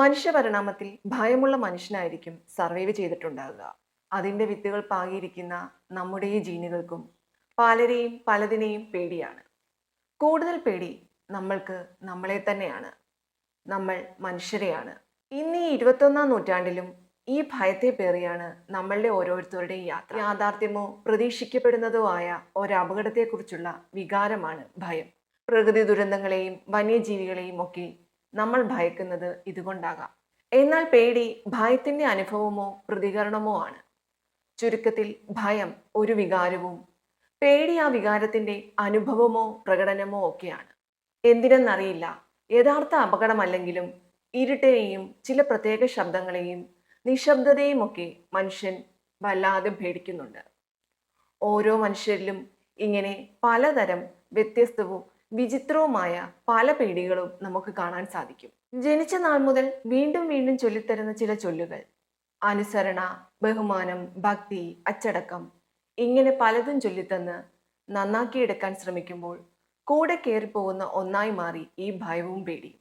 മനുഷ്യപരിണാമത്തിൽ ഭയമുള്ള മനുഷ്യനായിരിക്കും survive ചെയ്തിട്ടുണ്ടാകുക. അതിൻ്റെ വിത്തുകൾ പാകിയിരിക്കുന്ന നമ്മുടെ ഈ ജീനുകൾക്കും പലരെയും പലതിനെയും പേടിയാണ്. കൂടുതൽ പേടി നമ്മൾക്ക് നമ്മളെ തന്നെയാണ്, നമ്മൾ മനുഷ്യരെയാണ്. ഇന്ന് ഈ 21-ാം നൂറ്റാണ്ടിലും ഈ ഭയത്തെ പേറിയാണ് നമ്മളുടെ ഓരോരുത്തരുടെയും യാത്ര. യാഥാർത്ഥ്യമോ പ്രതീക്ഷിക്കപ്പെടുന്നതോ ആയ ഒരപകടത്തെക്കുറിച്ചുള്ള വികാരമാണ് ഭയം. പ്രകൃതി ദുരന്തങ്ങളെയും വന്യജീവികളെയും ഒക്കെ നമ്മൾ ഭയക്കുന്നത് ഇതുകൊണ്ടാകാം. എന്നാൽ പേടി ഭയത്തിന്റെ അനുഭവമോ പ്രതികരണമോ ആണ്. ചുരുക്കത്തിൽ ഭയം ഒരു വികാരവും പേടി ആ വികാരത്തിന്റെ അനുഭവമോ പ്രകടനമോ ഒക്കെയാണ്. എന്തിനെന്നറിയില്ല, യഥാർത്ഥ അപകടമല്ലെങ്കിലും ഇരുട്ടിനെയും ചില പ്രത്യേക ശബ്ദങ്ങളെയും നിശബ്ദതയും ഒക്കെ മനുഷ്യൻ വല്ലാതെ പേടിക്കുന്നുണ്ട്. ഓരോ മനുഷ്യരിലും ഇങ്ങനെ പലതരം വ്യത്യസ്തവും വിചിത്രവുമായ പല പേടികളും നമുക്ക് കാണാൻ സാധിക്കും. ജനിച്ച നാൾ മുതൽ വീണ്ടും വീണ്ടും ചൊല്ലിത്തരുന്ന ചില ചൊല്ലുകൾ, അനുസരണ, ബഹുമാനം, ഭക്തി, അച്ചടക്കം, ഇങ്ങനെ പലതും ചൊല്ലിത്തന്ന് നന്നാക്കിയെടുക്കാൻ ശ്രമിക്കുമ്പോൾ കൂടെ കയറിപ്പോകുന്ന ഒന്നായി മാറി ഈ ഭയവും പേടിയും.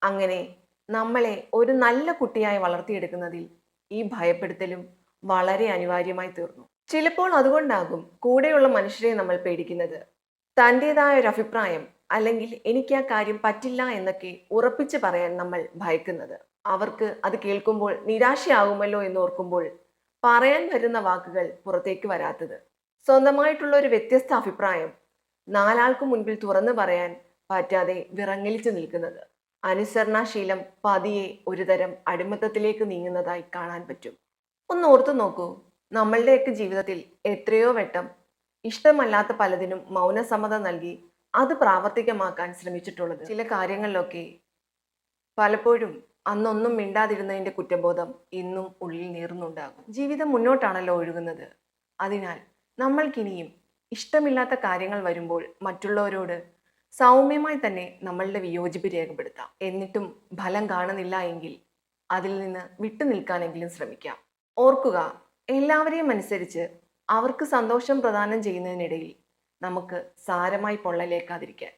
അങ്ങനെ നമ്മളെ ഒരു നല്ല കുട്ടിയായി വളർത്തിയെടുക്കുന്നതിൽ ഈ ഭയപ്പെടുത്തലും വളരെ അനിവാര്യമായി തീർന്നു. ചിലപ്പോൾ അതുകൊണ്ടാകും കൂടെയുള്ള മനുഷ്യരെ നമ്മൾ പേടിക്കുന്നത്. തൻ്റെതായ ഒരു അഭിപ്രായം അല്ലെങ്കിൽ എനിക്ക് ആ കാര്യം പറ്റില്ല എന്നൊക്കെ ഉറപ്പിച്ച് പറയാൻ നമ്മൾ ഭയക്കുന്നത്. അവർക്ക് അത് കേൾക്കുമ്പോൾ നിരാശയാകുമല്ലോ എന്ന് ഓർക്കുമ്പോൾ പറയാൻ വരുന്ന വാക്കുകൾ പുറത്തേക്ക് വരാത്തത്. സ്വന്തമായിട്ടുള്ള ഒരു വ്യത്യസ്ത അഭിപ്രായം നാലാൾക്ക് മുൻപിൽ തുറന്നു പറയാൻ പറ്റാതെ വിറങ്ങലിച്ചു നിൽക്കുന്നത്. അനുസരണാശീലം പതിയെ ഒരുതരം അടിമത്തത്തിലേക്ക് നീങ്ങുന്നതായി കാണാൻ പറ്റും. ഒന്ന് ഓർത്തു നോക്കൂ, നമ്മളുടെയൊക്കെ ജീവിതത്തിൽ എത്രയോ വട്ടം ഇഷ്ടമല്ലാത്ത പലതിനും മൗനസമ്മതം നൽകി അത് പ്രാവർത്തികമാക്കാൻ ശ്രമിച്ചിട്ടുള്ളത്. ചില കാര്യങ്ങളിലൊക്കെ പലപ്പോഴും അന്നൊന്നും മിണ്ടാതിരുന്നതിൻ്റെ കുറ്റബോധം ഇന്നും ഉള്ളിൽ നീറുന്നുണ്ടാകും. ജീവിതം മുന്നോട്ടാണല്ലോ ഒഴുകുന്നത്. അതിനാൽ നമ്മൾക്കിനിയും ഇഷ്ടമില്ലാത്ത കാര്യങ്ങൾ വരുമ്പോൾ മറ്റുള്ളവരോട് സൗമ്യമായി തന്നെ നമ്മളുടെ വിയോജിപ്പ് രേഖപ്പെടുത്താം. എന്നിട്ടും ഫലം കാണുന്നില്ല എങ്കിൽ അതിൽ നിന്ന് വിട്ടുനിൽക്കാനെങ്കിലും ശ്രമിക്കാം. ഓർക്കുക, എല്ലാവരെയും അനുസരിച്ച് അവർക്ക് സന്തോഷം പ്രദാനം ചെയ്യുന്നതിനിടയിൽ നമുക്ക് സാരമായി പൊള്ളലേക്കാതിരിക്കാൻ.